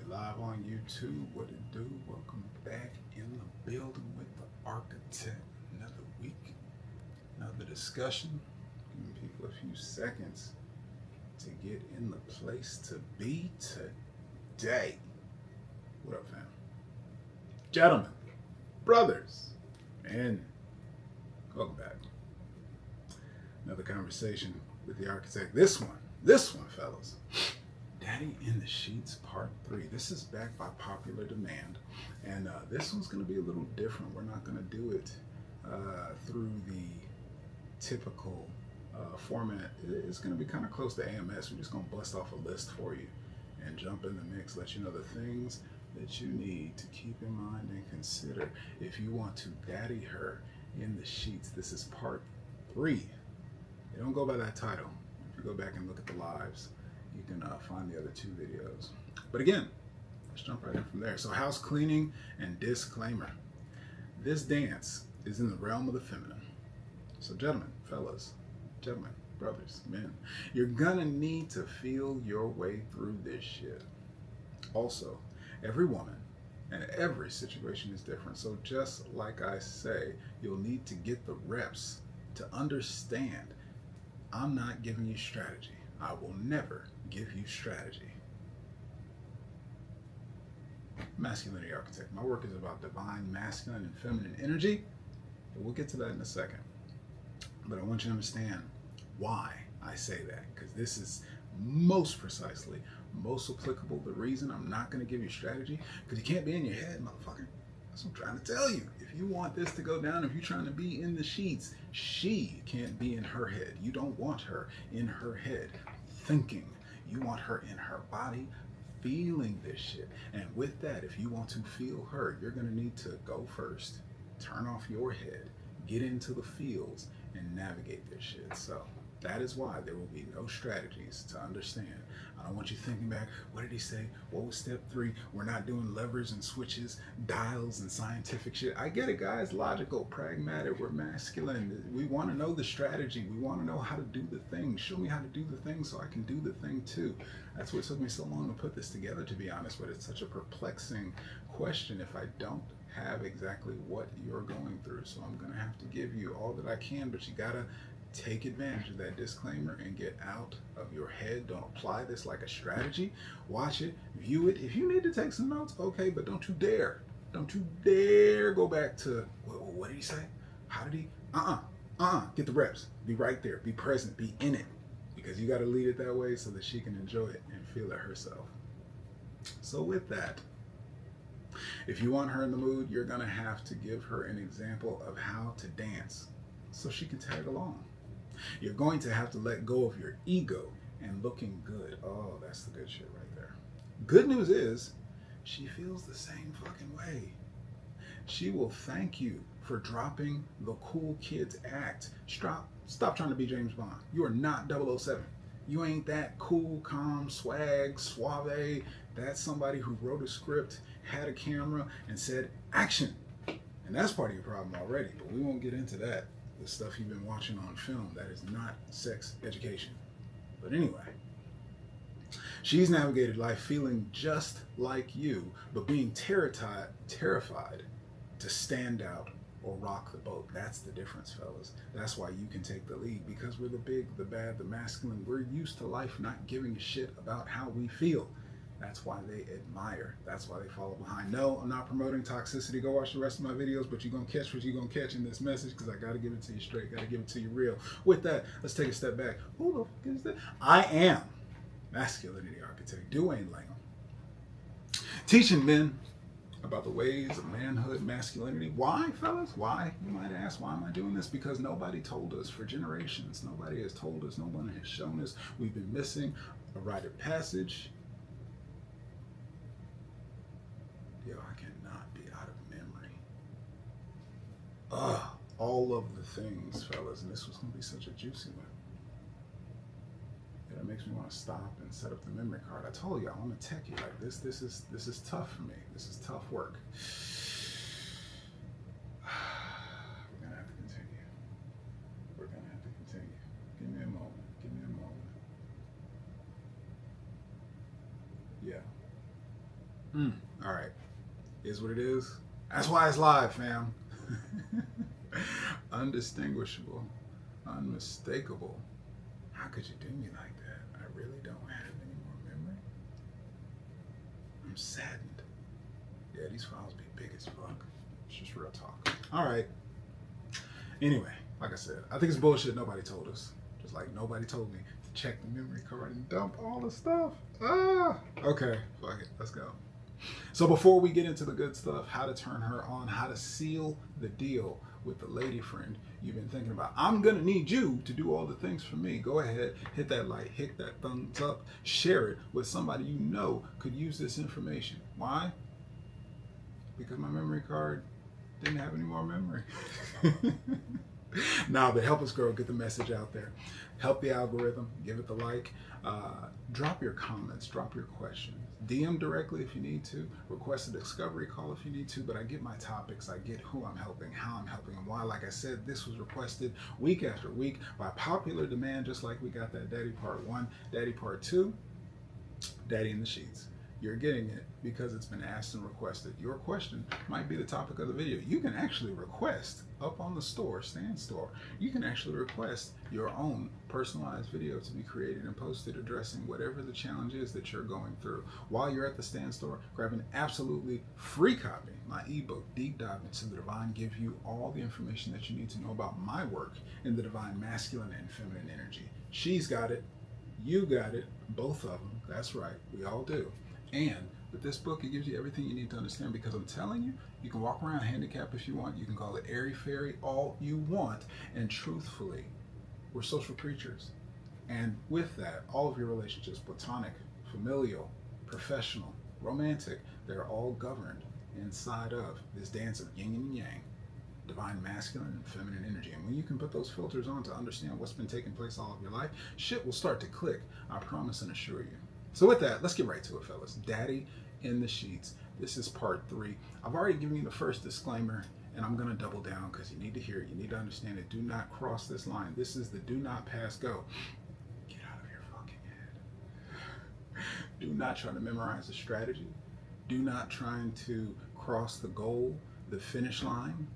Live on YouTube. What it do? Welcome back in the building with the architect. Another week, another discussion. Giving people a few seconds to get in the place to be today. What up, fam? Gentlemen, brothers, and welcome back. Another conversation with the architect. This one, fellas. Daddy in the Sheets Part 3. This is back by popular demand. And this one's going to be a little different. We're not going to do it through the typical format. It's going to be kind of close to AMS. We're just going to bust off a list for you and jump in the mix, let you know the things that you need to keep in mind and consider if you want to daddy her in the sheets. This is Part 3. They don't go by that title. If you go back and look at the lives, you can find the other two videos. But again, let's jump right in from there. So house cleaning and disclaimer. This dance is in the realm of the feminine. So gentlemen, fellas, gentlemen, brothers, men, you're gonna need to feel your way through this shit. Also, every woman and every situation is different. So just like I say, you'll need to get the reps to understand I'm not giving you strategy. I will never give you strategy. Masculinity architect. My work is about divine masculine and feminine energy, but we'll get to that in a second. But I want you to understand why I say that, because this is most precisely, most applicable. The reason I'm not going to give you strategy, because you can't be in your head, motherfucker. That's what I'm trying to tell you. If you want this to go down, if you're trying to be in the sheets, she can't be in her head. You don't want her in her head thinking. You want her in her body feeling this shit. And with that, if you want to feel her, you're going to need to go first, turn off your head, get into the fields, and navigate this shit. So that is why there will be no strategies to understand. I don't want you thinking back, what did he say? What was step 3? We're not doing levers and switches, dials and scientific shit. I get it, guys. Logical, pragmatic. We're masculine. We want to know the strategy. We want to know how to do the thing. Show me how to do the thing so I can do the thing too. That's what took me so long to put this together, to be honest, but it's such a perplexing question if I don't have exactly what you're going through. So I'm going to have to give you all that I can, but you got to take advantage of that disclaimer and get out of your head. Don't apply this like a strategy. Watch it, view it. If you need to take some notes, okay, but don't you dare go back to, what did he say? How did he? Get the reps. Be right there. Be present. Be in it. Because you got to lead it that way so that she can enjoy it and feel it herself. So with that, if you want her in the mood, you're going to have to give her an example of how to dance so she can tag along. You're going to have to let go of your ego and looking good. Oh, that's the good shit right there. Good news is, she feels the same fucking way. She will thank you for dropping the cool kids act. Stop trying to be James Bond. You are not 007. You ain't that cool, calm, swag, suave. That's somebody who wrote a script, had a camera, and said, action. And that's part of your problem already, but we won't get into that. The stuff you've been watching on film, that is not sex education. But anyway, she's navigated life feeling just like you, but being terrified to stand out or rock the boat. That's the difference, fellas. That's why you can take the lead, because we're the big, the bad, the masculine. We're used to life not giving a shit about how we feel. That's why they admire. That's why they follow behind. No, I'm not promoting toxicity. Go watch the rest of my videos, but you're going to catch what you're going to catch in this message, because I got to give it to you straight. Got to give it to you real. With that, let's take a step back. Who the fuck is that? I am masculinity architect Duwayne Langham, teaching men about the ways of manhood, masculinity. Why, fellas? Why? You might ask, why am I doing this? Because nobody told us for generations. Nobody has told us. Nobody has shown us. We've been missing a rite of passage. Yo, I cannot be out of memory. All of the things, fellas, and this was going to be such a juicy one. It makes me want to stop and set up the memory card. I told you, I'm a techie. Like this is tough for me. This is tough work. We're gonna have to continue. Give me a moment. Yeah. All right. Is what it is. That's why it's live, fam. Undistinguishable. Unmistakable. How could you do me like that? I really don't have any more memory. I'm saddened. Yeah, these files be big as fuck. It's just real talk. All right. Anyway, like I said, I think it's bullshit nobody told us. Just like nobody told me to check the memory card and dump all the stuff. Okay, fuck it. Let's go. So before we get into the good stuff, how to turn her on, how to seal the deal with the lady friend you've been thinking about. I'm going to need you to do all the things for me. Go ahead, hit that like, hit that thumbs up, share it with somebody you know could use this information. Why? Because my memory card didn't have any more memory. Now, but help us grow, get the message out there. Help the algorithm, give it the like. Drop your comments, drop your questions. DM directly if you need to. Request a discovery call if you need to. But I get my topics, I get who I'm helping, how I'm helping, and why. Like I said, this was requested week after week by popular demand, just like we got that Daddy Part 1, Daddy Part 2, Daddy in the Sheets. You're getting it because it's been asked and requested. Your question might be the topic of the video. You can actually request up on the store, Stand Store. You can actually request your own personalized video to be created and posted addressing whatever the challenge is that you're going through. While you're at the Stand Store, grab an absolutely free copy, my ebook, Deep Dive into the Divine, give you all the information that you need to know about my work in the divine masculine and feminine energy. She's got it. You got it. Both of them. That's right. We all do. And with this book, it gives you everything you need to understand, because I'm telling you, you can walk around handicapped if you want. You can call it airy fairy all you want. And truthfully, we're social creatures. And with that, all of your relationships, platonic, familial, professional, romantic, they're all governed inside of this dance of yin and yang, divine masculine and feminine energy. And when you can put those filters on to understand what's been taking place all of your life, shit will start to click. I promise and assure you. So with that, let's get right to it, fellas. Daddy in the Sheets. This is part 3. I've already given you the first disclaimer, and I'm going to double down because you need to hear it. You need to understand it. Do not cross this line. This is the do not pass go. Get out of your fucking head. Do not try to memorize the strategy. Do not try to cross the goal, the finish line.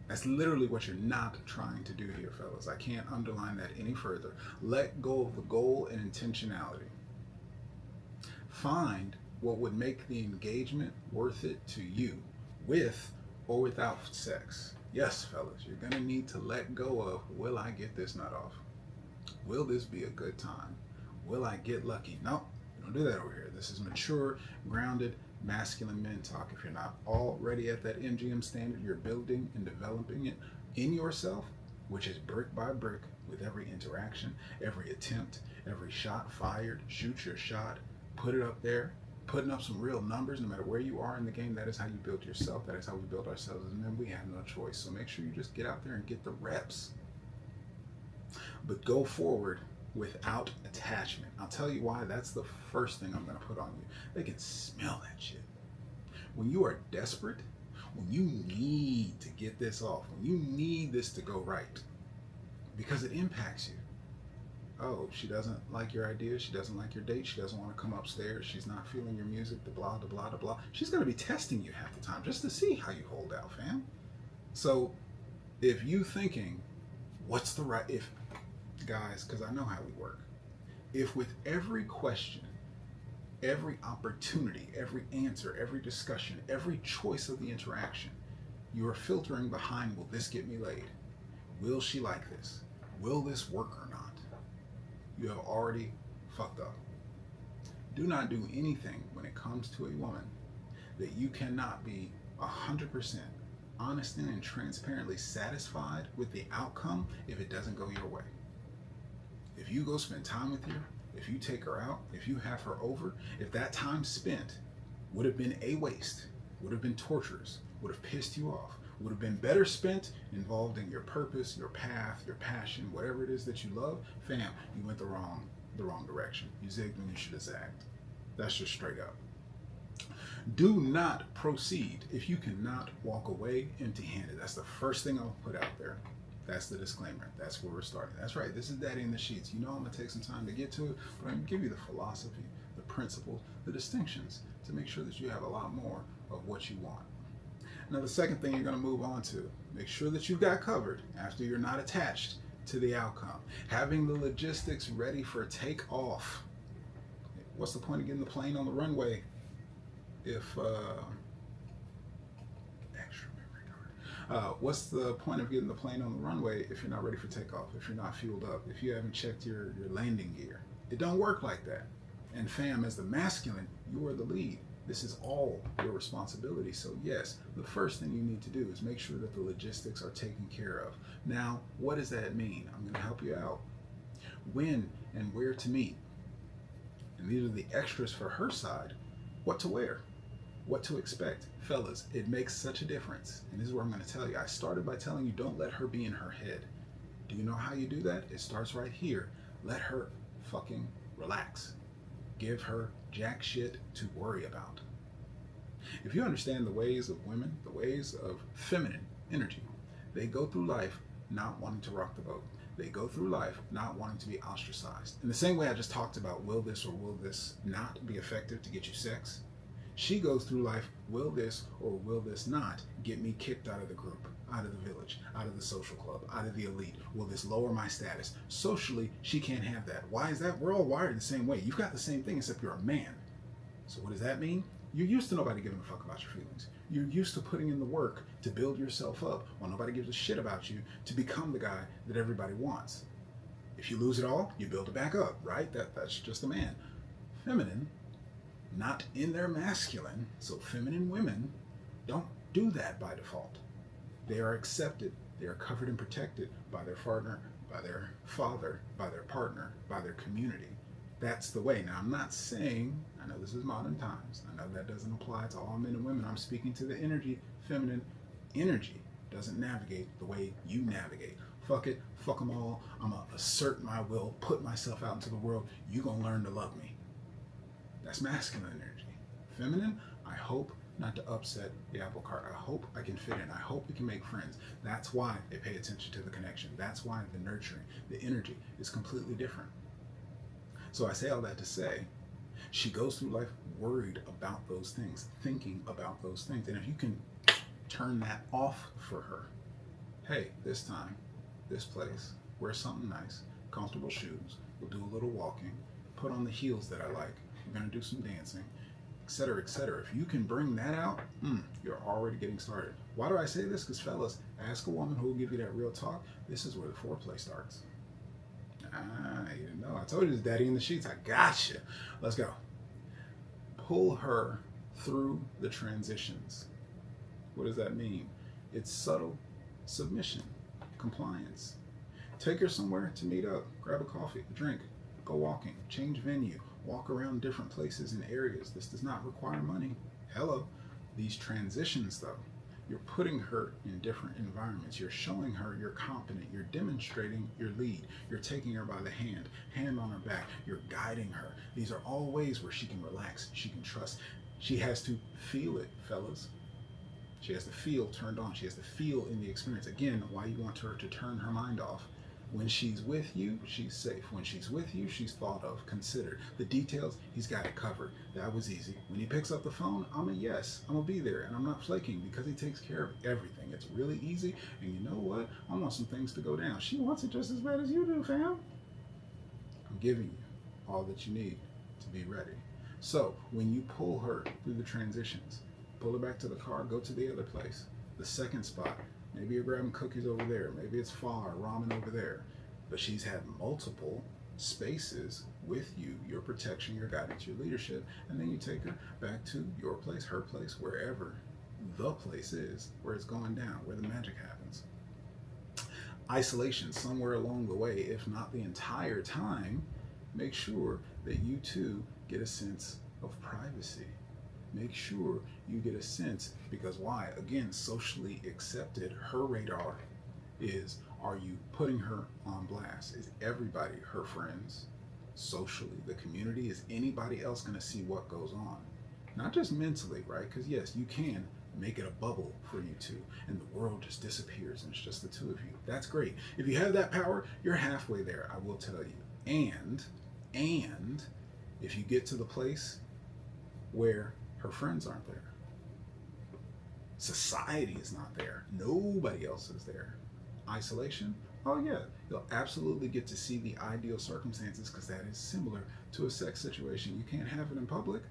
That's literally what you're not trying to do here, fellas. I can't underline that any further. Let go of the goal and intentionality. Find what would make the engagement worth it to you, with or without sex. Yes, fellas, you're gonna need to let go of, will I get this nut off? Will this be a good time? Will I get lucky? No, you don't do that over here. This is mature, grounded, masculine men talk. If you're not already at that MGM standard, you're building and developing it in yourself, which is brick by brick with every interaction, every attempt, every shot fired. Shoot your shot. Put it up there, putting up some real numbers. No matter where you are in the game, that is how you build yourself. That is how we build ourselves. And then we have no choice. So make sure you just get out there and get the reps. But go forward without attachment. I'll tell you why. That's the first thing I'm going to put on you. They can smell that shit. When you are desperate, when you need to get this off, when you need this to go right, because it impacts you. Oh, she doesn't like your idea. She doesn't like your date. She doesn't want to come upstairs. She's not feeling your music, the blah, the blah, the blah. She's going to be testing you half the time just to see how you hold out, fam. So if you thinking, what's the right, if, guys, because I know how we work. If with every question, every opportunity, every answer, every discussion, every choice of the interaction, you are filtering behind, will this get me laid? Will she like this? Will this work or not? You have already fucked up. Do not do anything when it comes to a woman that you cannot be 100% honest and transparently satisfied with the outcome if it doesn't go your way. If you go spend time with her, if you take her out, if you have her over, if that time spent would have been a waste, would have been torturous, would have pissed you off, would have been better spent involved in your purpose, your path, your passion, whatever it is that you love, fam, you went the wrong direction. You zigged when you should have zagged. That's just straight up. Do not proceed if you cannot walk away empty-handed. That's the first thing I'll put out there. That's the disclaimer. That's where we're starting. That's right. This is Daddy in the Sheets. You know I'm going to take some time to get to it, but I'm going to give you the philosophy, the principles, the distinctions to make sure that you have a lot more of what you want. Now, the second thing you're going to move on to, make sure that you've got covered after you're not attached to the outcome. Having the logistics ready for takeoff. What's the point of getting the plane on the runway if extra memory card? What's the point of getting the plane on the runway if you're not ready for takeoff? If you're not fueled up? If you haven't checked your landing gear? It don't work like that. And fam, as the masculine, you are the lead. This is all your responsibility. So yes, the first thing you need to do is make sure that the logistics are taken care of. Now, what does that mean? I'm going to help you out. When and where to meet. And these are the extras for her side. What to wear, what to expect. Fellas, it makes such a difference. And this is where I'm going to tell you. I started by telling you don't let her be in her head. Do you know how you do that? It starts right here. Let her fucking relax. Give her jack shit to worry about. If you understand the ways of women, the ways of feminine energy, they go through life not wanting to rock the boat. They go through life not wanting to be ostracized. In the same way I just talked about, will this or will this not be effective to get you sex? She goes through life, will this or will this not get me kicked out of the group, out of the village, out of the social club, out of the elite? Will this lower my status? Socially, she can't have that. Why is that? We're all wired the same way. You've got the same thing except you're a man. So what does that mean? You're used to nobody giving a fuck about your feelings. You're used to putting in the work to build yourself up while nobody gives a shit about you to become the guy that everybody wants. If you lose it all, you build it back up, right? That's just a man. Feminine, not in their masculine, so feminine women don't do that by default. They are accepted, they are covered and protected by their partner, by their father, by their partner, by their community. That's the way. Now, I'm not saying, I know this is modern times, I know that doesn't apply to all men and women. I'm speaking to the energy. Feminine energy doesn't navigate the way you navigate. Fuck it, fuck them all. I'm going to assert my will, put myself out into the world. You're going to learn to love me. That's masculine energy. Feminine, I hope not to upset the apple cart. I hope I can fit in. I hope we can make friends. That's why they pay attention to the connection. That's why the nurturing, the energy is completely different. So I say all that to say, she goes through life worried about those things, thinking about those things. And if you can turn that off for her, hey, this time, this place, wear something nice, comfortable shoes, we'll do a little walking, put on the heels that I like, we're going to do some dancing, etc., etc. If you can bring that out, you're already getting started. Why do I say this? Because fellas, ask a woman who will give you that real talk. This is where the foreplay starts. You didn't know. I told you it's daddy in the sheets. I gotcha. Let's go. Pull her through the transitions. What does that mean? It's subtle submission, compliance. Take her somewhere to meet up. Grab a coffee, a drink, go walking, change venue, walk around different places and areas. This does not require money. Hello. These transitions, though, you're putting her in different environments. You're showing her you're competent. You're demonstrating your lead. You're taking her by the hand on her back. You're guiding her. These are all ways where she can relax. She can trust. She has to feel it, fellas. She has to feel turned on. She has to feel in the experience. Again, why you want her to turn her mind off. When she's with you, she's safe. When she's with you, she's thought of, considered. The details, he's got it covered. That was easy. When he picks up the phone, I'm a yes. I'm going to be there. And I'm not flaking because he takes care of everything. It's really easy. And you know what? I want some things to go down. She wants it just as bad as you do, fam. I'm giving you all that you need to be ready. So when you pull her through the transitions, pull her back to the car, go to the other place. The second spot, maybe you're grabbing cookies over there. Maybe it's pho or ramen over there. But she's had multiple spaces with you, your protection, your guidance, your leadership. And then you take her back to your place, her place, wherever the place is, where it's going down, where the magic happens. Isolation somewhere along the way, if not the entire time, make sure that you too get a sense of privacy. Make sure you get a sense, because why? Again, socially accepted, her radar is, are you putting her on blast? Is everybody her friends? Socially, the community, is anybody else going to see what goes on? Not just mentally, right? Because yes, you can make it a bubble for you two, and the world just disappears and it's just the two of you. That's great. If you have that power, you're halfway there, I will tell you. And If you get to the place where her friends aren't there, society is not there, nobody else is there, isolation, oh yeah, you'll absolutely get to see the ideal circumstances because that is similar to a sex situation. You can't have it in public,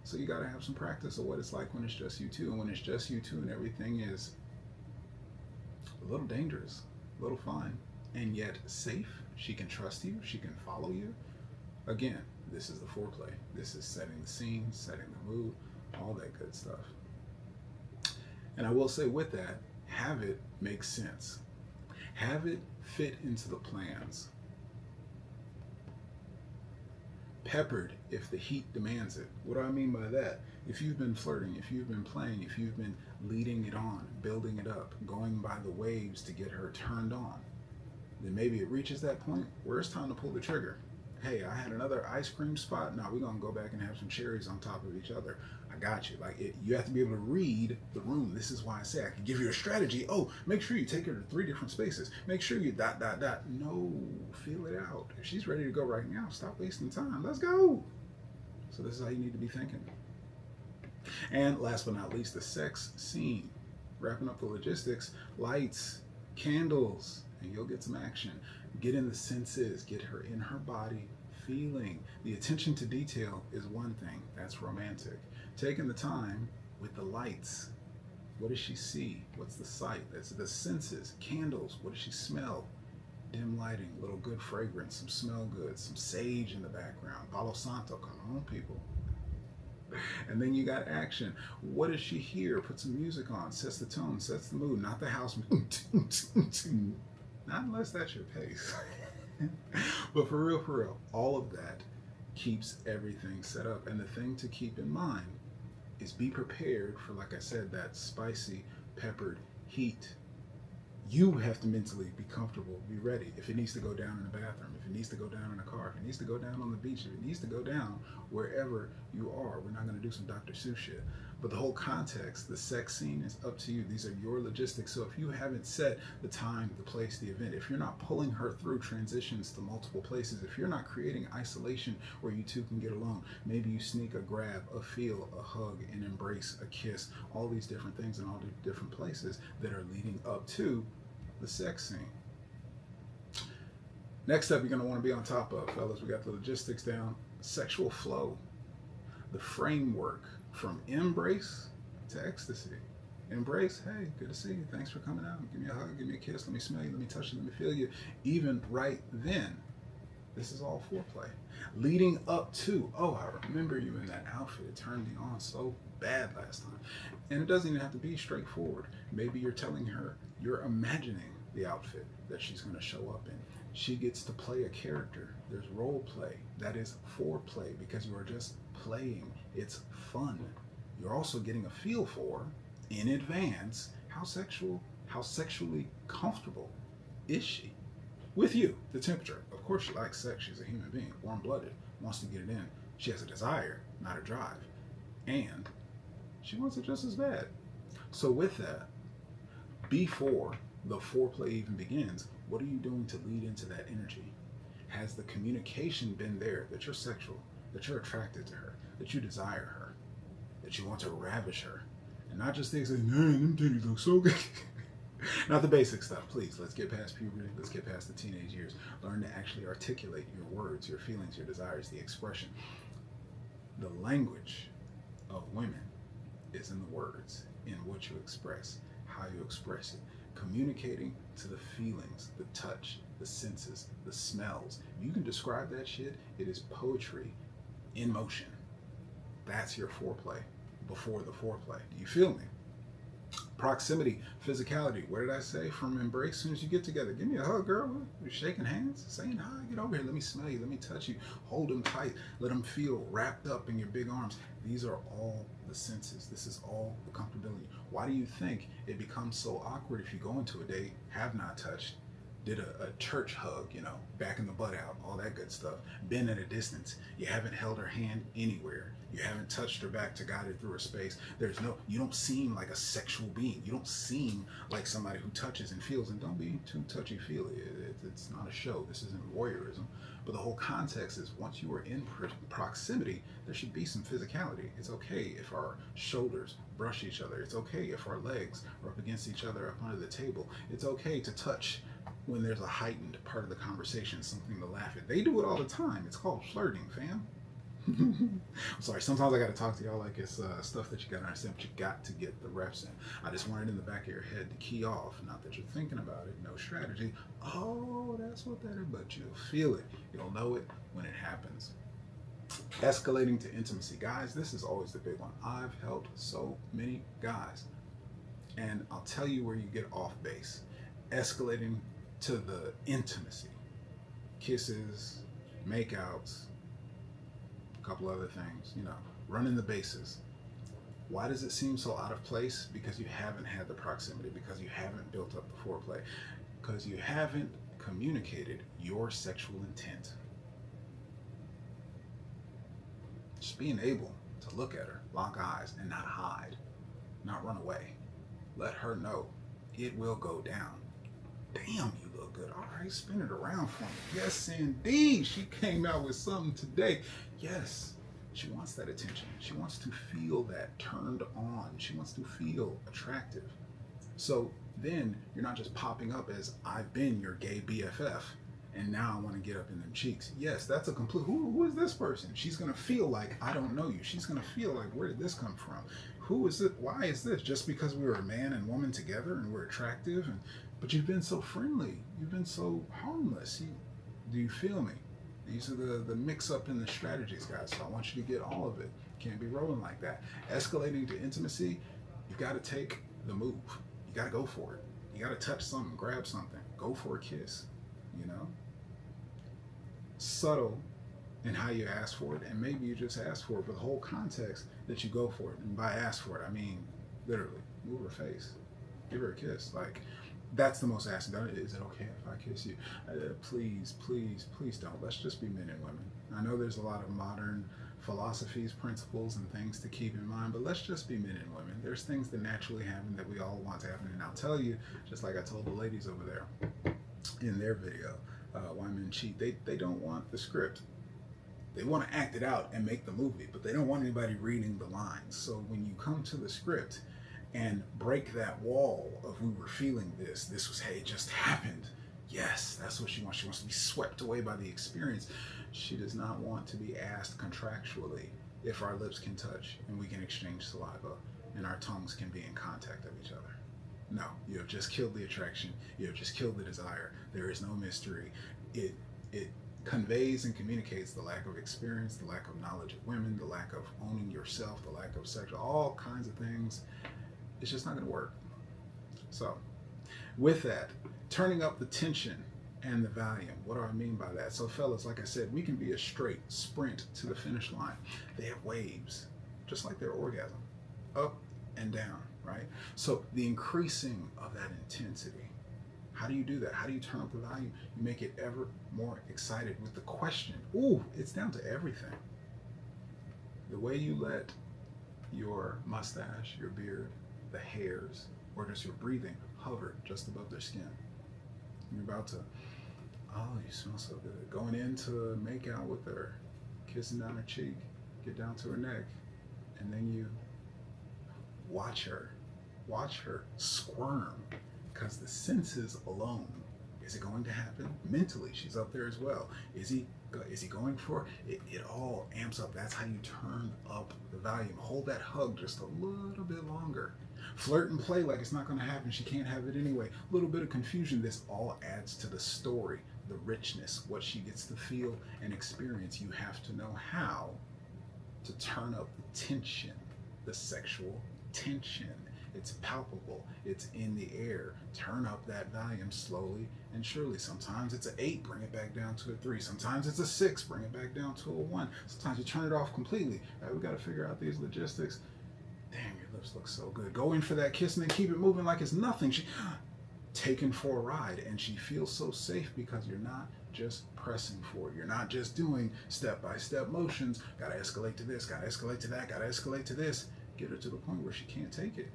so you got to have some practice of what it's like when it's just you two. And when it's just you two and everything is a little dangerous, a little fun, and yet safe, she can trust you, she can follow you. Again, this is the foreplay. This is setting the scene, setting the mood, all that good stuff. And I will say with that, have it make sense. Have it fit into the plans. Peppered if the heat demands it. What do I mean by that? If you've been flirting, if you've been playing, if you've been leading it on, building it up, going by the waves to get her turned on, then maybe it reaches that point where it's time to pull the trigger. Hey, I had another ice cream spot. Now we're going to go back and have some cherries on top of each other. I got you. Like, you have to be able to read the room. This is why I say I can give you a strategy. Oh, make sure you take her to 3 different spaces. Make sure you ... No, feel it out. If she's ready to go right now, stop wasting time. Let's go. So this is how you need to be thinking. And last but not least, the sex scene. Wrapping up the logistics, lights, candles, and you'll get some action. Get in the senses, get her in her body, feeling. The attention to detail is one thing, that's romantic. Taking the time with the lights. What does she see? What's the sight? That's the senses. Candles, what does she smell? Dim lighting, a little good fragrance, some smell good, some sage in the background. Palo Santo, come on people. And then you got action. What does she hear? Put some music on, sets the tone, sets the mood, not the house. Not unless that's your pace. But for real, all of that keeps everything set up. And the thing to keep in mind is be prepared for, like I said, that spicy, peppered heat. You have to mentally be comfortable, be ready. If it needs to go down in the bathroom, if it needs to go down in a car, if it needs to go down on the beach, if it needs to go down wherever you are. We're not going to do some Dr. Seuss shit. But the whole context, the sex scene is up to you. These are your logistics. So if you haven't set the time, the place, the event, if you're not pulling her through transitions to multiple places, if you're not creating isolation where you two can get alone, maybe you sneak a grab, a feel, a hug, an embrace, a kiss, all these different things in all the different places that are leading up to the sex scene. Next up, you're going to want to be on top of, fellas, we got the logistics down. Sexual flow, the framework from embrace to ecstasy. Embrace, hey, good to see you. Thanks for coming out. Give me a hug, give me a kiss, let me smell you, let me touch you, let me feel you. Even right then, this is all foreplay. Leading up to, oh, I remember you in that outfit. It turned me on so bad last time. And it doesn't even have to be straightforward. Maybe you're telling her, you're imagining the outfit that she's going to show up in. She gets to play a character. There's role play. That is foreplay because you are just playing. It's fun. You're also getting a feel for, in advance, how sexually comfortable is she with you, the temperature. Of course she likes sex. She's a human being, warm-blooded, wants to get it in. She has a desire, not a drive. And she wants it just as bad. So with that, before the foreplay even begins, what are you doing to lead into that energy? Has the communication been there that you're sexual, that you're attracted to her, that you desire her, that you want to ravish her? And not just things like, man, them titties look so good. Not the basic stuff, please. Let's get past puberty. Let's get past the teenage years. Learn to actually articulate your words, your feelings, your desires, the expression. The language of women is in the words, in what you express, how you express it. Communicating to the feelings, the touch, the senses, the smells. You can describe that shit. It is poetry in motion. That's your foreplay before the foreplay. Do you feel me? Proximity, physicality. What did I say? From embrace, as soon as you get together, give me a hug, girl. You're shaking hands, saying hi, get over here, let me smell you, let me touch you, hold them tight, let them feel wrapped up in your big arms. These are all the senses. This is all the comfortability. Why do you think it becomes so awkward if you go into a date, have not touched, did a church hug, you know, backing the butt out, all that good stuff. Been at a distance. You haven't held her hand anywhere. You haven't touched her back to guide her through her space. You don't seem like a sexual being. You don't seem like somebody who touches and feels. And don't be too touchy-feely. It's not a show. This isn't voyeurism. But the whole context is once you are in proximity, there should be some physicality. It's okay if our shoulders brush each other. It's okay if our legs are up against each other up under the table. It's okay to touch when there's a heightened part of the conversation, something to laugh at. They do it all the time. It's called flirting, fam. I'm sorry, sometimes I got to talk to y'all like it's stuff that you got to understand, but you got to get the reps in. I just want it in the back of your head to key off. Not that you're thinking about it, no strategy. Oh, that's what that is, but you'll feel it. You'll know it when it happens. Escalating to intimacy. Guys, this is always the big one. I've helped so many guys, and I'll tell you where you get off base. Escalating to the intimacy. Kisses, makeouts, a couple other things, you know, running the bases. Why does it seem so out of place? Because you haven't had the proximity, because you haven't built up the foreplay, because you haven't communicated your sexual intent. Just being able to look at her, lock eyes, and not hide, not run away. Let her know it will go down. Damn, you look good. All right, spin it around for me. Yes, indeed. She came out with something today. Yes, she wants that attention. She wants to feel that turned on. She wants to feel attractive. So then you're not just popping up as I've been your gay BFF and now I want to get up in them cheeks. Yes, that's a complete, who is this person? She's going to feel like I don't know you. She's going to feel like, where did this come from? Who is it? Why is this? Just because we were a man and woman together and we're attractive? But you've been so friendly. You've been so harmless. Do you feel me? These are the mix-up in the strategies, guys. So I want you to get all of it. Can't be rolling like that. Escalating to intimacy, you've got to take the move. You got to go for it. You got to touch something, grab something, go for a kiss, you know? Subtle in how you ask for it, and maybe you just ask for it, but the whole context that you go for it. And by ask for it, I mean literally move her face, give her a kiss. Like, that's the most asking. Is it okay if I kiss you? Please, please, please don't. Let's just be men and women. I know there's a lot of modern philosophies, principles, and things to keep in mind, but let's just be men and women. There's things that naturally happen that we all want to happen, and I'll tell you, just like I told the ladies over there in their video, Why Men Cheat, they don't want the script. They want to act it out and make the movie, but they don't want anybody reading the lines. So when you come to the script and break that wall of we were feeling this was, hey, it just happened. Yes, that's what she wants. She wants to be swept away by the experience. She does not want to be asked contractually if our lips can touch and we can exchange saliva and our tongues can be in contact of each other. No, you have just killed the attraction. You have just killed the desire. There is no mystery. It conveys and communicates the lack of experience, the lack of knowledge of women, the lack of owning yourself, the lack of sexual, all kinds of things. It's just not going to work. So with that, turning up the tension and the volume. What do I mean by that? So fellas, like I said, we can be a straight sprint to the finish line. They have waves, just like their orgasm, up and down, right? So the increasing of that intensity, how do you do that? How do you turn up the volume? You make it ever more excited with the question. Ooh, it's down to everything. The way you let your mustache, your beard, the hairs, or just your breathing hover just above their skin. You're about to, oh, you smell so good. Going in to make out with her, kissing down her cheek, get down to her neck, and then you watch her squirm, because the senses alone, is it going to happen? Mentally, she's up there as well. Is he going for it? It all amps up. That's how you turn up the volume. Hold that hug just a little bit longer. Flirt and play like it's not going to happen. She can't have it anyway. A little bit of confusion. This all adds to the story, the richness, what she gets to feel and experience. You have to know how to turn up the tension, the sexual tension. It's palpable. It's in the air. Turn up that volume slowly and surely. Sometimes it's an 8, bring it back down to a 3. Sometimes it's a 6, bring it back down to a 1. Sometimes you turn it off completely. All right, we got to figure out these logistics. Damn, your lips look so good. Go in for that kiss and then keep it moving like it's nothing. taken for a ride, and she feels so safe because you're not just pressing for it. You're not just doing step-by-step motions. Gotta escalate to this, gotta escalate to that, gotta escalate to this. Get her to the point where she can't take it.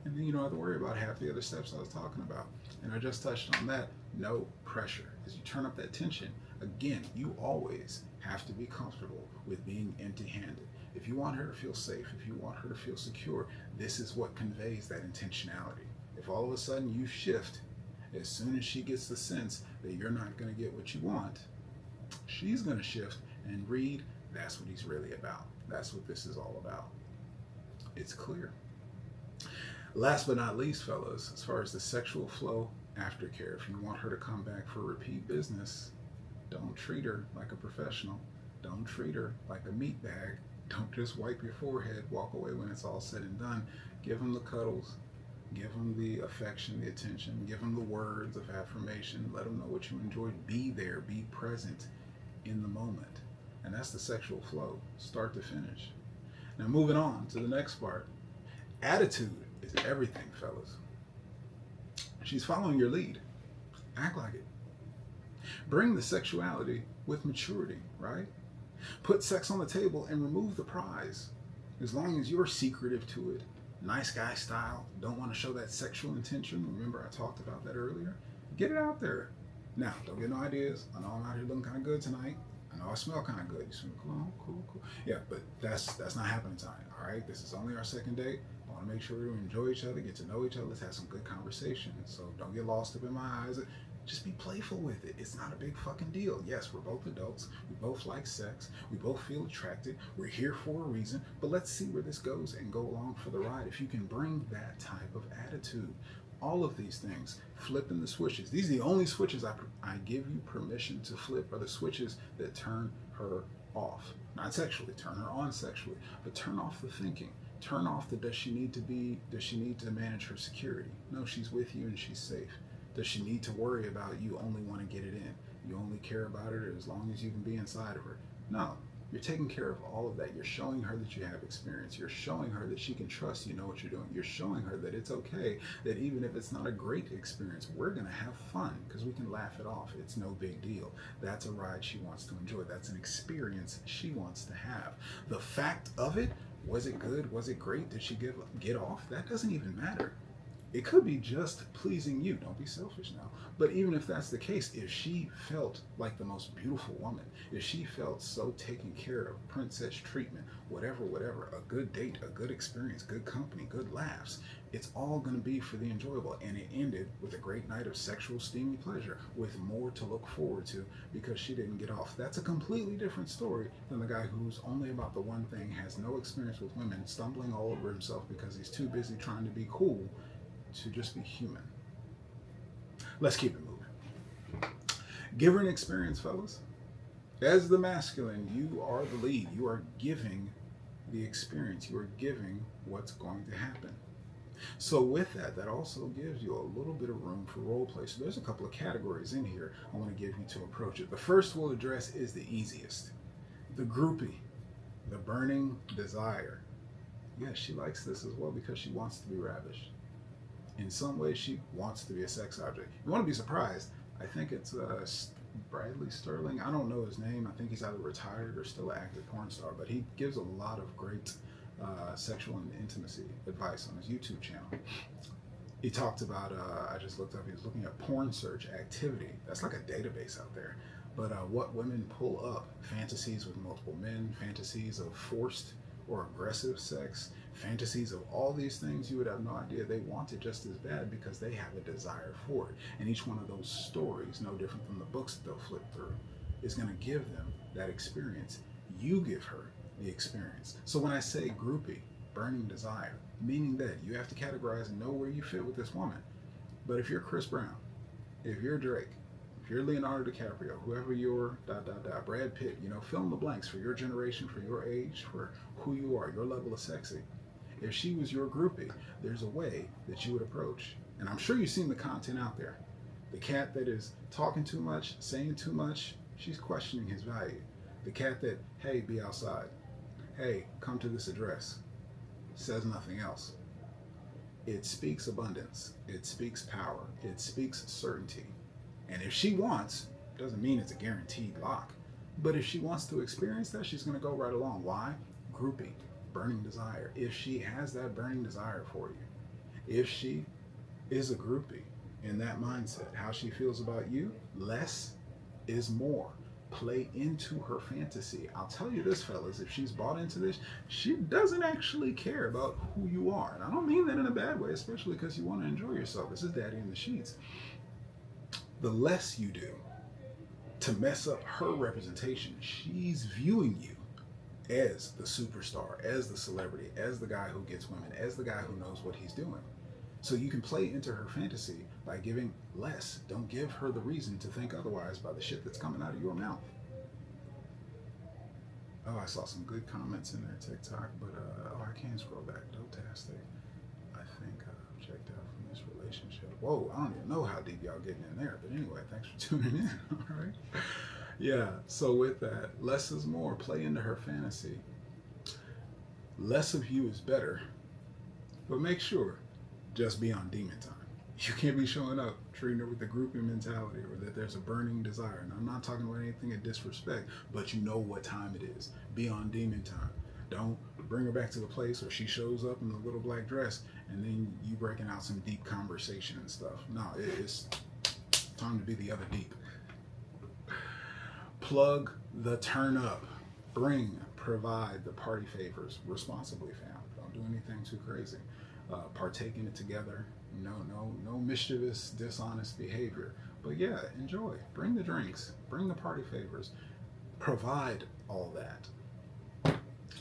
And then you don't have to worry about half the other steps I was talking about. And I just touched on that. No pressure. As you turn up that tension, again, you always have to be comfortable with being empty-handed. If you want her to feel safe, if you want her to feel secure, this is what conveys that intentionality. If all of a sudden you shift, as soon as she gets the sense that you're not going to get what you want, she's going to shift and read, that's what he's really about. That's what this is all about. It's clear. Last but not least, fellas, as far as the sexual flow aftercare, if you want her to come back for repeat business, don't treat her like a professional. Don't treat her like a meat bag. Don't just wipe your forehead, walk away when it's all said and done. Give them the cuddles. Give them the affection, the attention. Give them the words of affirmation. Let them know what you enjoyed. Be there. Be present in the moment. And that's the sexual flow, start to finish. Now, moving on to the next part. Attitude is everything, fellas. She's following your lead. Act like it. Bring the sexuality with maturity, right? Put sex on the table and remove the prize. As long as you're secretive to it, nice guy style, don't want to show that sexual intention. Remember I talked about that earlier? Get it out there. Now, don't get no ideas. I know I'm out here looking kind of good tonight. I know I smell kind of good. You smell cool. Yeah, but that's not happening tonight, all right? This is only our second date. I want to make sure we enjoy each other, get to know each other. Let's have some good conversation. So don't get lost up in my eyes. Just be playful with it. It's not a big fucking deal. Yes, we're both adults. We both like sex. We both feel attracted. We're here for a reason. But let's see where this goes and go along for the ride. If you can bring that type of attitude, all of these things, flipping the switches. These are the only switches I give you permission to flip, are the switches that turn her off. Not sexually, turn her on sexually, but turn off the thinking. Turn off the does she need to manage her security? No, she's with you and she's safe. Does she need to worry about you only want to get it in? You only care about her as long as you can be inside of her? No, you're taking care of all of that. You're showing her that you have experience. You're showing her that she can trust you know what you're doing. You're showing her that it's okay, that even if it's not a great experience, we're going to have fun because we can laugh it off. It's no big deal. That's a ride she wants to enjoy. That's an experience she wants to have. The fact of it, was it good? Was it great? Did she get off? That doesn't even matter. It could be just pleasing you. Don't be selfish now. But even if that's the case, if she felt like the most beautiful woman, if she felt so taken care of, princess treatment, whatever, a good date, a good experience, good company, good laughs, it's all going to be for the enjoyable. And it ended with a great night of sexual steamy pleasure with more to look forward to because she didn't get off. That's a completely different story than the guy who's only about the one thing, has no experience with women, stumbling all over himself because he's too busy trying to be cool to just be human. Let's keep it moving. Give her an experience, fellas. As the masculine, you are the lead. You are giving the experience. You are giving what's going to happen. So with that also gives you a little bit of room for role play. So there's a couple of categories in here I want to give you to approach it. The first we'll address is the easiest. The groupie, the burning desire. Yes, she likes this as well because she wants to be ravished. In some way, she wants to be a sex object. You want to be surprised. I think it's Bradley Sterling. I don't know his name. I think he's either retired or still an active porn star, but he gives a lot of great sexual and intimacy advice on his YouTube channel. He talked about, I just looked up, he was looking at porn search activity. That's like a database out there. But what women pull up, fantasies with multiple men, fantasies of forced or aggressive sex, fantasies of all these things, you would have no idea they want it just as bad because they have a desire for it. And each one of those stories, no different from the books that they'll flip through, is going to give them that experience. You give her the experience. So when I say groupie, burning desire, meaning that you have to categorize and know where you fit with this woman. But if you're Chris Brown, if you're Drake, if you're Leonardo DiCaprio, whoever you're, Brad Pitt, fill in the blanks for your generation, for your age, for who you are, your level of sexy. If she was your groupie, there's a way that you would approach. And I'm sure you've seen the content out there. The cat that is talking too much, saying too much, she's questioning his value. The cat that, hey, be outside. Hey, come to this address. Says nothing else. it speaks abundance. It speaks power. It speaks certainty. And if she wants, doesn't mean it's a guaranteed lock, but if she wants to experience that, she's going to go right along. Why? Grouping, burning desire. If she has that burning desire for you, if she is a groupie in that mindset, how she feels about you, less is more. Play into her fantasy. I'll tell you this, fellas, if she's bought into this, she doesn't actually care about who you are. And I don't mean that in a bad way, especially because you want to enjoy yourself. This is Daddy in the Sheets. The less you do to mess up her representation, she's viewing you as the superstar, as the celebrity, as the guy who gets women, as the guy who knows what he's doing. So you can play into her fantasy by giving less. Don't give her the reason to think otherwise by the shit that's coming out of your mouth. Oh, I saw some good comments in there, TikTok, but I can't scroll back. Dotastic. I think I've checked out from this relationship. Whoa, I don't even know how deep y'all getting in there, but anyway, thanks for tuning in. All right. Yeah, so with that, less is more. Play into her fantasy. Less of you is better, but make sure just be on demon time. You can't be showing up treating her with the grouping mentality or that there's a burning desire. And I'm not talking about anything of disrespect, but you know what time it is. Be on demon time. Don't bring her back to the place where she shows up in the little black dress and then you breaking out some deep conversation and stuff. No, it's time to be the other deep. Plug the turn up. Bring, provide the party favors responsibly, fam. Don't do anything too crazy. Partake in it together. No mischievous, dishonest behavior. But yeah, enjoy. Bring the drinks. Bring the party favors. Provide all that.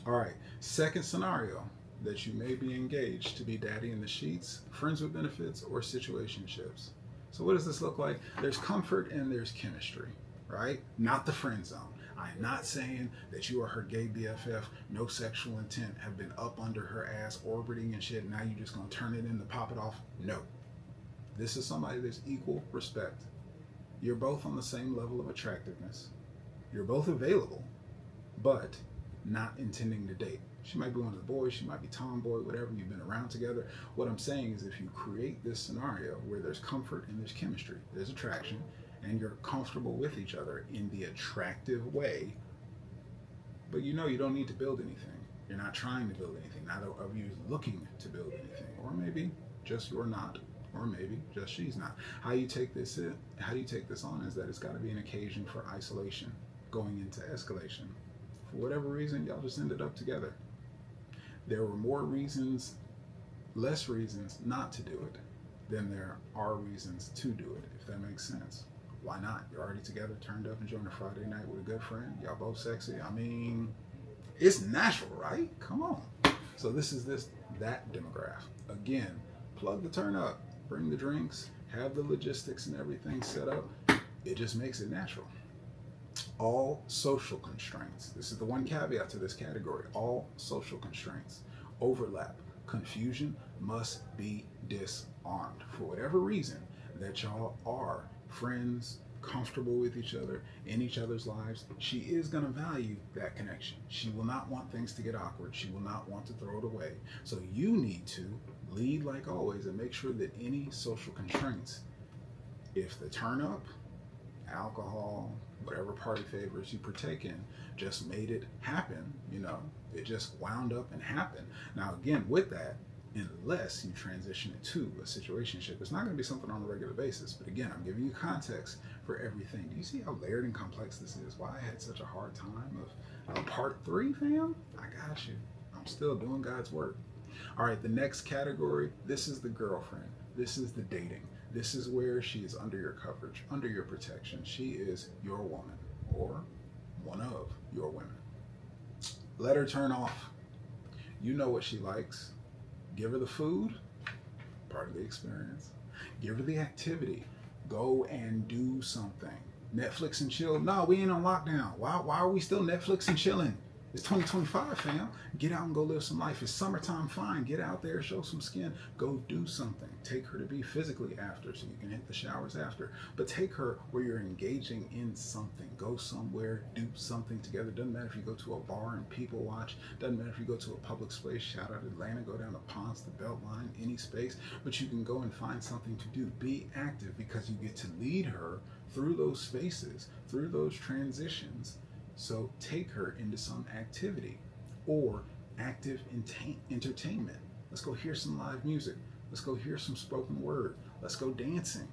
All right. Second scenario that you may be engaged to be daddy in the sheets, friends with benefits, or situationships. So what does this look like? There's comfort and there's chemistry, right? Not the friend zone. I'm not saying that you are her gay BFF, no sexual intent, have been up under her ass, orbiting and shit, now you're just going to turn it in to pop it off. No. This is somebody that's equal respect. You're both on the same level of attractiveness. You're both available, but not intending to date. She might be one of the boys, she might be tomboy, whatever, you've been around together. What I'm saying is if you create this scenario where there's comfort and there's chemistry, there's attraction, and you're comfortable with each other in the attractive way, but you know you don't need to build anything. You're not trying to build anything. Neither of you is looking to build anything. Or maybe just you're not. Or maybe just she's not. How do you take this on is that it's got to be an occasion for isolation going into escalation. For whatever reason, y'all just ended up together. There were more reasons, less reasons not to do it than there are reasons to do it, if that makes sense. Why not? You're already together, turned up, enjoying a Friday night with a good friend. Y'all both sexy. I mean, it's natural, right? Come on. So this is that demographic. Again, plug the turn up, bring the drinks, have the logistics and everything set up. It just makes it natural. All social constraints. This is the one caveat to this category. All social constraints, overlap, confusion must be disarmed. For whatever reason that y'all are friends, comfortable with each other, in each other's lives, she is going to value that connection. She will not want things to get awkward. She will not want to throw it away. So you need to lead like always and make sure that any social constraints, if the turn up, alcohol, whatever party favors you partake in, just made it happen, it just wound up and happened. Now again, with that, unless you transition it to a situationship, it's not going to be something on a regular basis. But again, I'm giving you context for everything. Do you see how layered and complex this is? Why I had such a hard time of part 3, fam? I got you. I'm still doing God's work. All right, the next category, this is the girlfriend. This is the dating. This is where she is under your coverage, under your protection. She is your woman or one of your women. Let her turn off. You know what she likes. Give her the food, part of the experience. Give her the activity. Go and do something. Netflix and chill. No, we ain't on lockdown. Why are we still Netflix and chilling? It's 2025, fam. Get out and go live some life. It's summertime, fine. Get out there, show some skin. Go do something. Take her to be physically after so you can hit the showers after. But take her where you're engaging in something. Go somewhere, do something together. Doesn't matter if you go to a bar and people watch. Doesn't matter if you go to a public space. Shout out Atlanta, go down the Ponce, the Beltline, any space. But you can go and find something to do. Be active because you get to lead her through those spaces, through those transitions. So take her into some activity or active entertainment. Let's go hear some live music. Let's go hear some spoken word. Let's go dancing.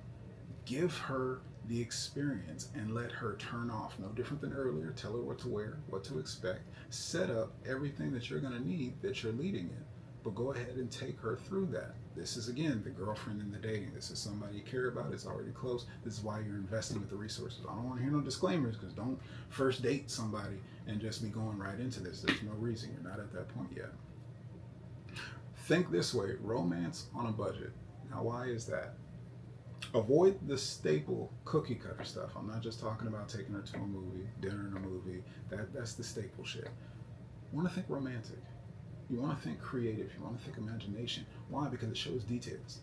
Give her the experience and let her turn off. No different than earlier. Tell her what to wear, what to expect. Set up everything that you're going to need that you're leading in. But go ahead and take her through that. This is, again, the girlfriend in the dating. This is somebody you care about. It's already close. This is why you're investing with the resources. I don't want to hear no disclaimers, because don't first date somebody and just be going right into this. There's no reason. You're not at that point yet. Think this way. Romance on a budget. Now, why is that? Avoid the staple cookie cutter stuff. I'm not just talking about taking her to a movie, dinner in a movie. That's the staple shit. Want to think romantic. You want to think creative. You want to think imagination. Why? Because it shows details.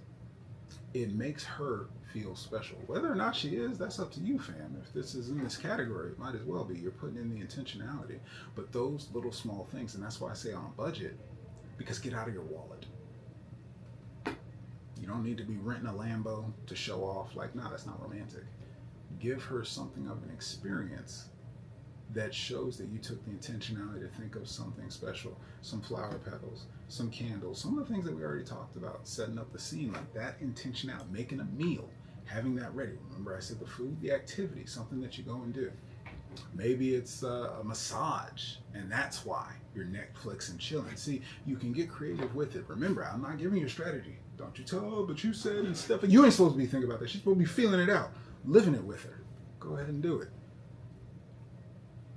It makes her feel special. Whether or not she is, that's up to you, fam. If this is in this category, it might as well be. You're putting in the intentionality. But those little small things, and that's why I say on a budget, because get out of your wallet. You don't need to be renting a Lambo to show off. Like, nah, that's not romantic. Give her something of an experience that shows that you took the intentionality to think of something special. Some flower petals, some candles, some of the things that we already talked about, setting up the scene, like that intentionality, making a meal, having that ready. Remember I said the food, the activity, something that you go and do. Maybe it's a massage, and that's why you're Netflix and chilling. See, you can get creative with it. Remember, I'm not giving you a strategy. Don't you tell, oh, but you said and stuff. You ain't supposed to be thinking about that. She's supposed to be feeling it out, living it with her. Go ahead and do it.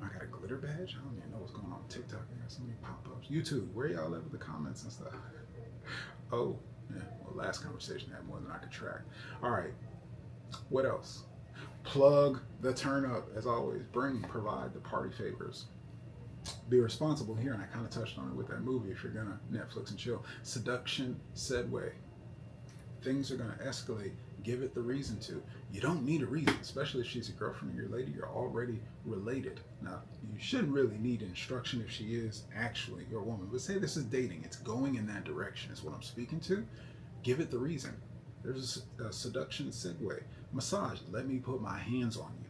I got a glitter badge? I don't even know what's going on TikTok. I got so many pop-ups. YouTube, where y'all at with the comments and stuff? Oh, yeah. Well, last conversation had more than I could track. All right. What else? Plug the turn up, as always. Provide the party favors. Be responsible here, and I kind of touched on it with that movie, if you're going to Netflix and chill. Seduction, segue. Things are going to escalate. Give it the reason to. You don't need a reason, especially if she's a girlfriend or your lady. You're already related. Now, you shouldn't really need instruction if she is actually your woman. But say this is dating. It's going in that direction is what I'm speaking to. Give it the reason. There's a seduction segue. Massage. Let me put my hands on you.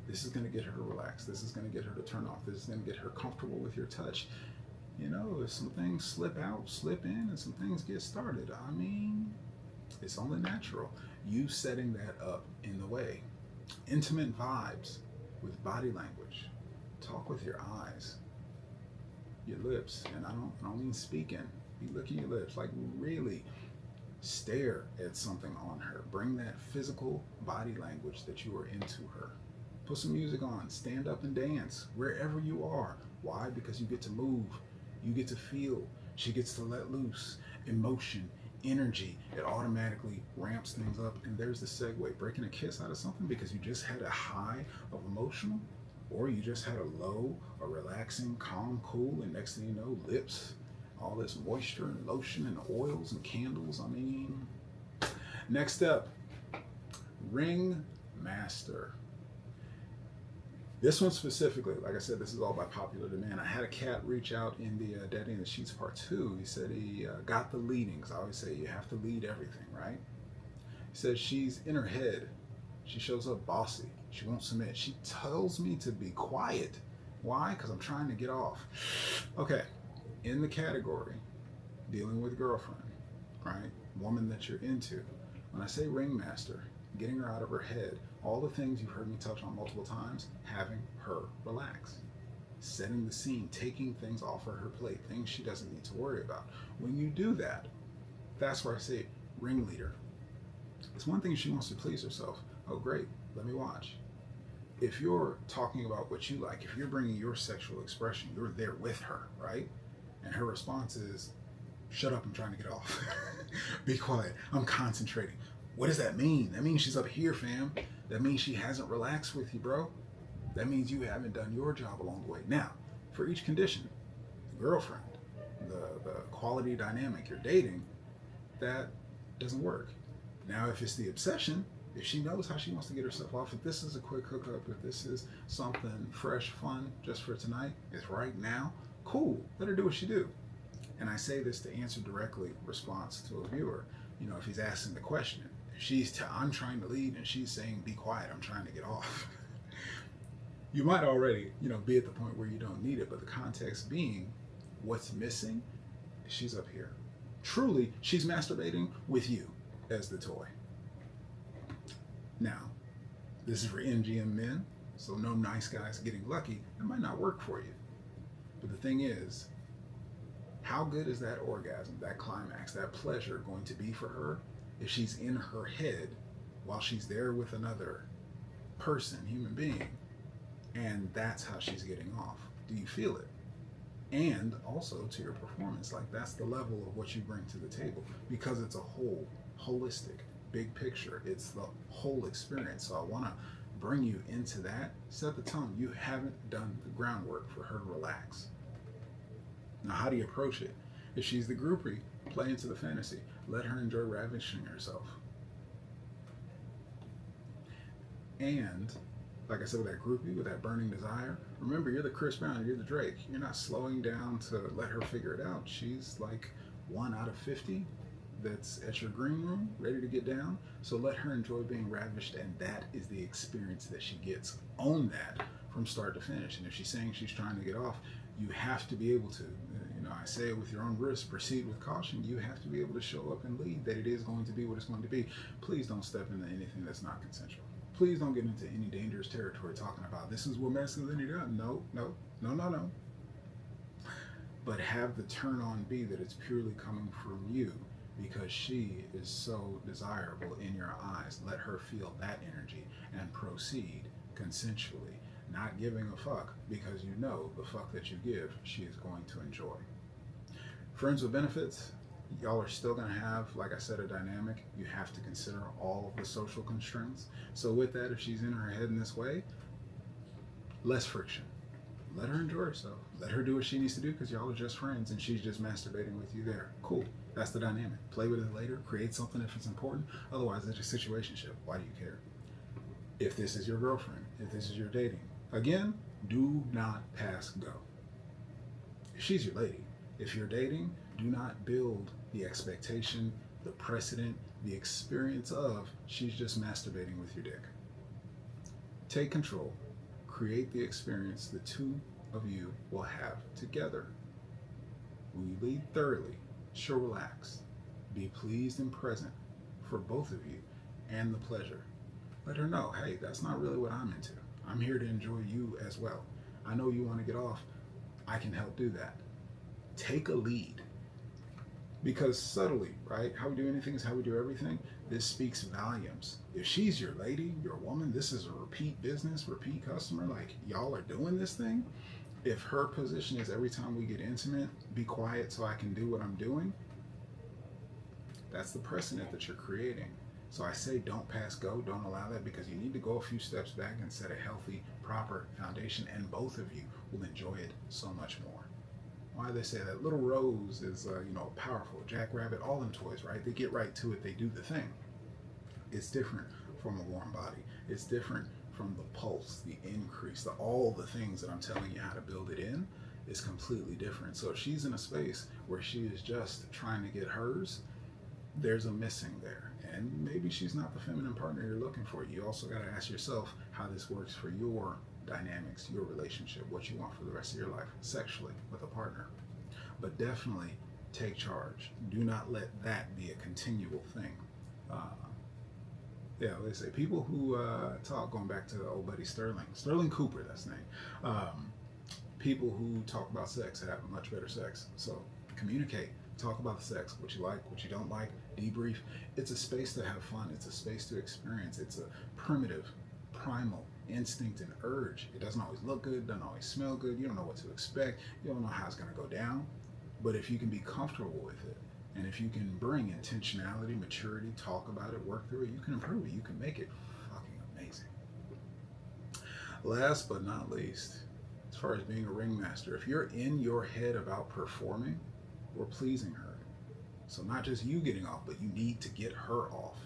This is going to get her to relax. This is going to get her to turn off. This is going to get her comfortable with your touch. You know, if some things slip out, slip in, and some things get started, I mean, it's only natural. You setting that up in the way. Intimate vibes with body language. Talk with your eyes, your lips, and I don't mean speaking. Be licking your lips, like really stare at something on her. Bring that physical body language that you are into her. Put some music on. Stand up and dance wherever you are. Why? Because you get to move. You get to feel. She gets to let loose emotion, energy. It automatically ramps things up. And there's the segue. Breaking a kiss out of something because you just had a high of emotional, or you just had a low, a relaxing, calm, cool, and next thing you know, lips, all this moisture and lotion and oils and candles. I mean, next up, ring master. This one specifically, like I said, this is all by popular demand. I had a cat reach out in the Daddy in the Sheets Part 2. He said he got the leading, because I always say you have to lead everything, right? He says she's in her head. She shows up bossy. She won't submit. She tells me to be quiet. Why? Because I'm trying to get off. Okay, in the category, dealing with girlfriend, right? Woman that you're into. When I say ringmaster, getting her out of her head, all the things you've heard me touch on multiple times, having her relax, setting the scene, taking things off of her plate, things she doesn't need to worry about. When you do that, that's where I say ringleader. It's one thing she wants to please herself. Oh, great, let me watch. If you're talking about what you like, if you're bringing your sexual expression, you're there with her, right? And her response is, shut up, I'm trying to get off. Be quiet, I'm concentrating. What does that mean? That means she's up here, fam. That means she hasn't relaxed with you, bro. That means you haven't done your job along the way. Now, for each condition, girlfriend, the quality dynamic you're dating, that doesn't work. Now, if it's the obsession, if she knows how she wants to get herself off, if this is a quick hookup, if this is something fresh, fun, just for tonight, it's right now, cool, let her do what she do. And I say this to answer directly response to a viewer. If he's asking the question, if I'm trying to lead and she's saying, be quiet, I'm trying to get off. You might already, be at the point where you don't need it, but the context being what's missing, she's up here. Truly, she's masturbating with you as the toy. Now, this is for MGM men, so no nice guys getting lucky. It might not work for you. But the thing is, how good is that orgasm, that climax, that pleasure going to be for her if she's in her head while she's there with another person, human being, and that's how she's getting off? Do you feel it? And also to your performance, like that's the level of what you bring to the table, because it's a whole, holistic, big picture. It's the whole experience. So I want to bring you into that, set the tone. You haven't done the groundwork for her to relax. Now, how do you approach it? If she's the groupie, play into the fantasy. Let her enjoy ravishing herself. And like I said, with that groupie, with that burning desire, remember, you're the Chris Brown, you're the Drake. You're not slowing down to let her figure it out. She's like 1 out of 50 that's at your green room, ready to get down. So let her enjoy being ravished, and that is the experience that she gets. Own that from start to finish. And if she's saying she's trying to get off, you have to be able to, I say it with your own risk, proceed with caution. You have to be able to show up and lead that it is going to be what it's going to be. Please don't step into anything that's not consensual. Please don't get into any dangerous territory talking about this is what masculinity does. No. But have the turn on be that it's purely coming from you because she is so desirable in your eyes. Let her feel that energy and proceed consensually, not giving a fuck, because you know the fuck that you give, she is going to enjoy. Friends with benefits, y'all are still going to have, like I said, a dynamic. You have to consider all of the social constraints. So with that, if she's in her head in this way, less friction. Let her enjoy herself. Let her do what she needs to do, because y'all are just friends and she's just masturbating with you there. Cool. That's the dynamic. Play with it later. Create something if it's important. Otherwise, it's a situationship. Why do you care? If this is your girlfriend, if this is your dating, again, do not pass go. If she's your lady, if you're dating, do not build the expectation, the precedent, the experience of she's just masturbating with your dick. Take control. Create the experience the two of you will have together. When you lead thoroughly, show relax. Be pleased and present for both of you and the pleasure. Let her know, hey, that's not really what I'm into. I'm here to enjoy you as well. I know you want to get off. I can help do that. Take a lead. Because subtly, right? How we do anything is how we do everything. This speaks volumes. If she's your lady, your woman, this is a repeat business, repeat customer, like y'all are doing this thing. If her position is every time we get intimate, be quiet so I can do what I'm doing, that's the precedent that you're creating. So I say don't pass go, don't allow that, because you need to go a few steps back and set a healthy, proper foundation, and both of you will enjoy it so much more. Why they say that little Rose is, powerful. Jackrabbit, all them toys, right? They get right to it. They do the thing. It's different from a warm body. It's different from the pulse, the increase, all the things that I'm telling you how to build it in is completely different. So if she's in a space where she is just trying to get hers, there's a missing there. And maybe she's not the feminine partner you're looking for. You also got to ask yourself how this works for your dynamics, your relationship, what you want for the rest of your life sexually with a partner. But definitely take charge. Do not let that be a continual thing. They say people who talk, going back to the old buddy Sterling Cooper, that's his name. People who talk about sex have much better sex. So communicate. Talk about the sex, what you like, what you don't like, debrief. It's a space to have fun. It's a space to experience. It's a primitive, primal instinct and urge. It doesn't always look good, doesn't always smell good. You don't know what to expect. You don't know how it's going to go down. But if you can be comfortable with it, and if you can bring intentionality, maturity, talk about it, work through it, you can improve it. You can make it fucking amazing. Last but not least, far as being a ringmaster, if you're in your head about performing or pleasing her, so not just you getting off, but you need to get her off,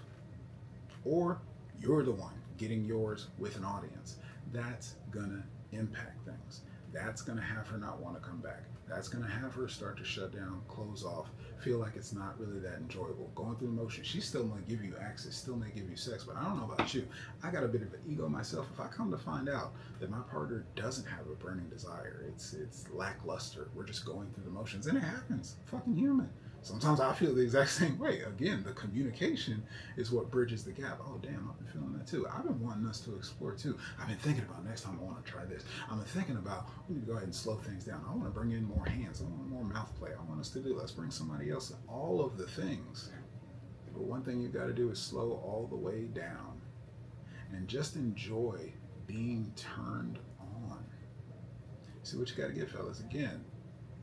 or you're the one getting yours with an audience, that's gonna impact things. That's gonna have her not want to come back. That's gonna have her start to shut down, close off, feel like it's not really that enjoyable. Going through the motions, she still may give you access, still may give you sex, but I don't know about you. I got a bit of an ego myself. If I come to find out that my partner doesn't have a burning desire, it's lackluster, we're just going through the motions, and it happens. Fucking human. Sometimes I feel the exact same way. Again, the communication is what bridges the gap. Oh, damn, I've been feeling that too. I've been wanting us to explore too. I've been thinking about next time I want to try this. I've been thinking about, we need to go ahead and slow things down. I want to bring in more hands. I want more mouth play. I want us to do, let's bring somebody else in. All of the things. But one thing you've got to do is slow all the way down and just enjoy being turned on. See what you got to get, fellas. Again,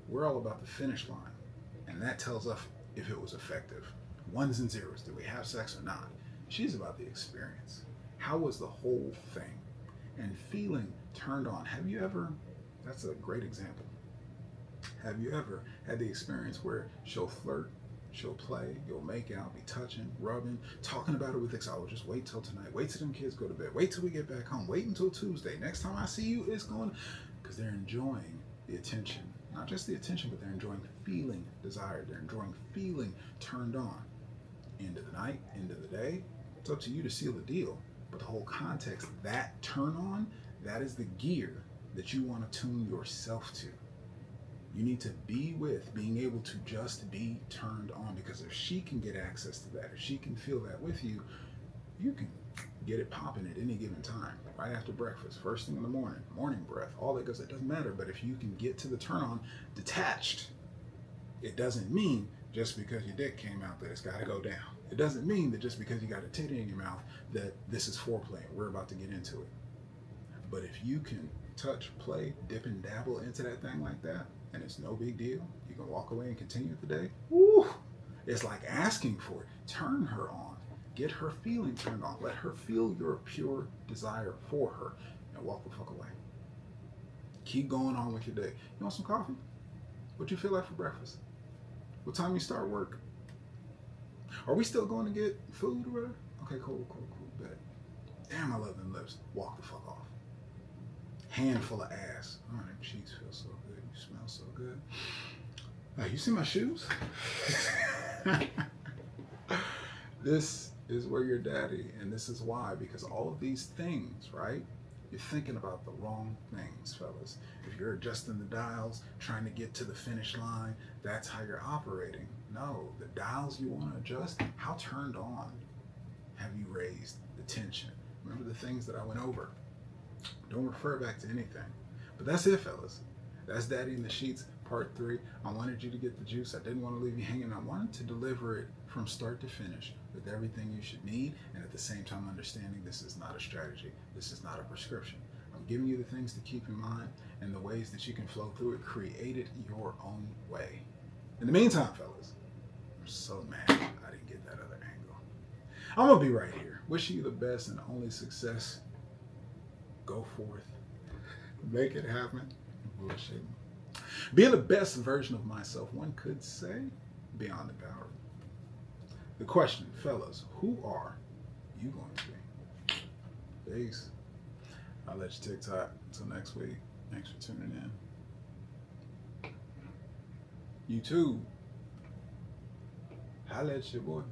we're all about the finish line. And that tells us if it was effective. Ones and zeros. Did we have sex or not? She's about the experience. How was the whole thing? And feeling turned on. Have you ever, that's a great example. Have you ever had the experience where she'll flirt, she'll play, you'll make out, be touching, rubbing, talking about it with excitement. Just wait till tonight. Wait till them kids go to bed. Wait till we get back home. Wait until Tuesday. Next time I see you, it's going, because they're enjoying the attention. Not just the attention, but they're enjoying feeling desired. They're enjoying feeling turned on. End of the night, end of the day, it's up to you to seal the deal. But the whole context, that turn on, that is the gear that you want to tune yourself to. You need to be with being able to just be turned on, because if she can get access to that, if she can feel that with you, you can get it popping at any given time, right after breakfast, first thing in the morning, morning breath, all that goes, it doesn't matter. But if you can get to the turn on detached, it doesn't mean just because your dick came out that it's got to go down. It doesn't mean that just because you got a titty in your mouth that this is foreplay. We're about to get into it. But if you can touch, play, dip and dabble into that thing like that, and it's no big deal, you can walk away and continue the day. Woo! It's like asking for it. Turn her on. Get her feeling turned on. Let her feel your pure desire for her, and walk the fuck away. Keep going on with your day. You want some coffee? What you feel like for breakfast? What time you start work? Are we still going to get food or whatever? Okay, cool. Bet. Damn, I love them lips. Walk the fuck off. Handful of ass. Oh, them cheeks feel so good. You smell so good. You see my shoes? This is where you're daddy, and this is why, because all of these things, right? You're thinking about the wrong things, fellas. If you're adjusting the dials, trying to get to the finish line, that's how you're operating. No, the dials you want to adjust, how turned on have you raised the tension? Remember the things that I went over. Don't refer back to anything. But that's it, fellas. That's Daddy in the Sheets, part 3. I wanted you to get the juice. I didn't want to leave you hanging. I wanted to deliver it from start to finish with everything you should need, and at the same time understanding this is not a strategy. This is not a prescription. I'm giving you the things to keep in mind and the ways that you can flow through it. Create it your own way. In the meantime, fellas, I'm so mad I didn't get that other angle. I'm going to be right here. Wishing you the best and only success. Go forth. Make it happen. Bullshit. Being the best version of myself, one could say, beyond empowered. The question, fellas, who are you going to be? Peace. I'll let you TikTok. Until next week. Thanks for tuning in. YouTube. Holla at your boy.